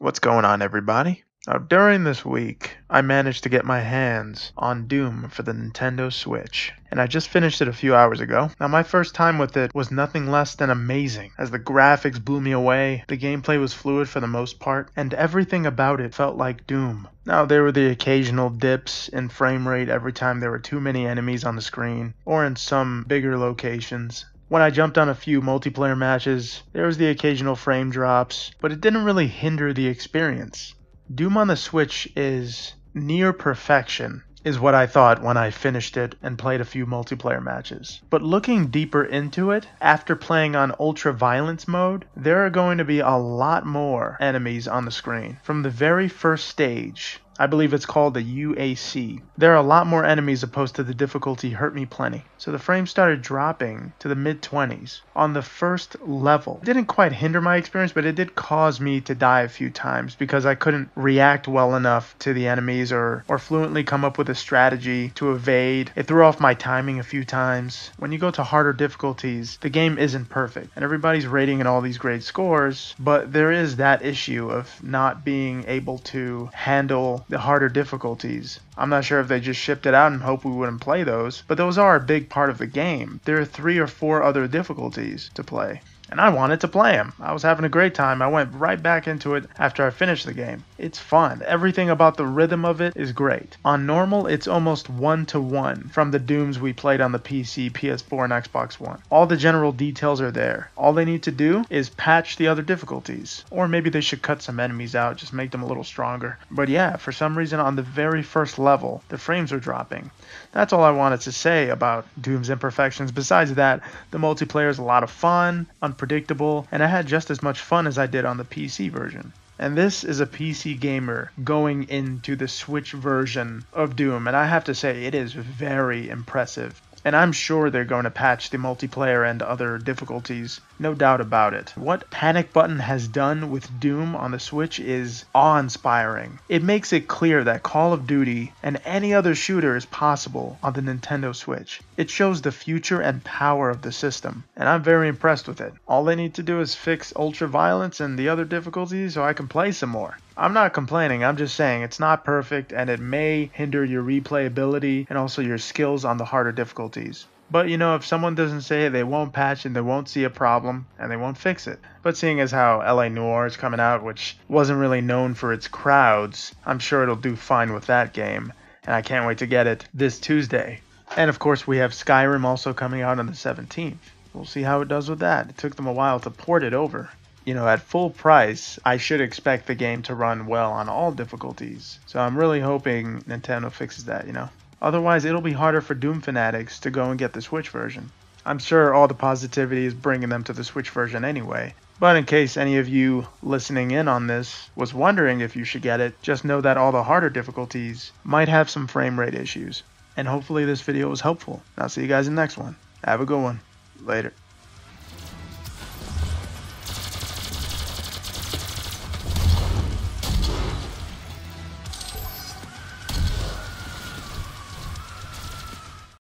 What's going on, everybody? During this week, I managed to get my hands on Doom for the Nintendo Switch, and I just finished it a few hours ago. Now, my first time with it was nothing less than amazing, as the graphics blew me away, the gameplay was fluid for the most part, and everything about it felt like Doom. Now, there were the occasional dips in frame rate every time there were too many enemies on the screen, or in some bigger locations. When I jumped on a few multiplayer matches, there was the occasional frame drops, but it didn't really hinder the experience. Doom on the Switch is near perfection, is what I thought when I finished it and played a few multiplayer matches. But looking deeper into it, after playing on Ultra Violence mode, there are going to be a lot more enemies on the screen. From the very first stage, I believe it's called the UAC. There are a lot more enemies opposed to the difficulty Hurt Me Plenty. So the frames started dropping to the mid-20s on the first level. It didn't quite hinder my experience, but it did cause me to die a few times because I couldn't react well enough to the enemies or fluently come up with a strategy to evade. It threw off my timing a few times. When you go to harder difficulties, the game isn't perfect, and everybody's rating in all these great scores, but there is that issue of not being able to handle the harder difficulties. I'm not sure if they just shipped it out and hope we wouldn't play those, but those are a big part of the game. There are 3 or 4 other difficulties to play, and I wanted to play them. I was having a great time. I went right back into it after I finished the game. It's fun. Everything about the rhythm of it is great. On normal, it's almost 1-to-1 from the Dooms we played on the PC, PS4, and Xbox One. All the general details are there. All they need to do is patch the other difficulties. Or maybe they should cut some enemies out, just make them a little stronger. But yeah, for some reason on the very first level, the frames are dropping. That's all I wanted to say about Doom's imperfections. Besides that, the multiplayer is a lot of fun, unpredictable, and I had just as much fun as I did on the PC version. And this is a PC gamer going into the Switch version of Doom, and I have to say it is very impressive. And I'm sure they're going to patch the multiplayer and other difficulties, no doubt about it. What Panic Button has done with Doom on the Switch is awe-inspiring. It makes it clear that Call of Duty and any other shooter is possible on the Nintendo Switch. It shows the future and power of the system, and I'm very impressed with it. All they need to do is fix Ultra Violence and the other difficulties so I can play some more. I'm not complaining, I'm just saying it's not perfect and it may hinder your replayability and also your skills on the harder difficulties. But you know, if someone doesn't say it, they won't patch and they won't see a problem and they won't fix it. But seeing as how LA Noire is coming out, which wasn't really known for its crowds, I'm sure it'll do fine with that game. And I can't wait to get it this Tuesday. And of course we have Skyrim also coming out on the 17th. We'll see how it does with that. It took them a while to port it over. You know, at full price, I should expect the game to run well on all difficulties. So I'm really hoping Nintendo fixes that, you know. Otherwise, it'll be harder for Doom fanatics to go and get the Switch version. I'm sure all the positivity is bringing them to the Switch version anyway. But in case any of you listening in on this was wondering if you should get it, just know that all the harder difficulties might have some frame rate issues. And hopefully this video was helpful. I'll see you guys in the next one. Have a good one. Later.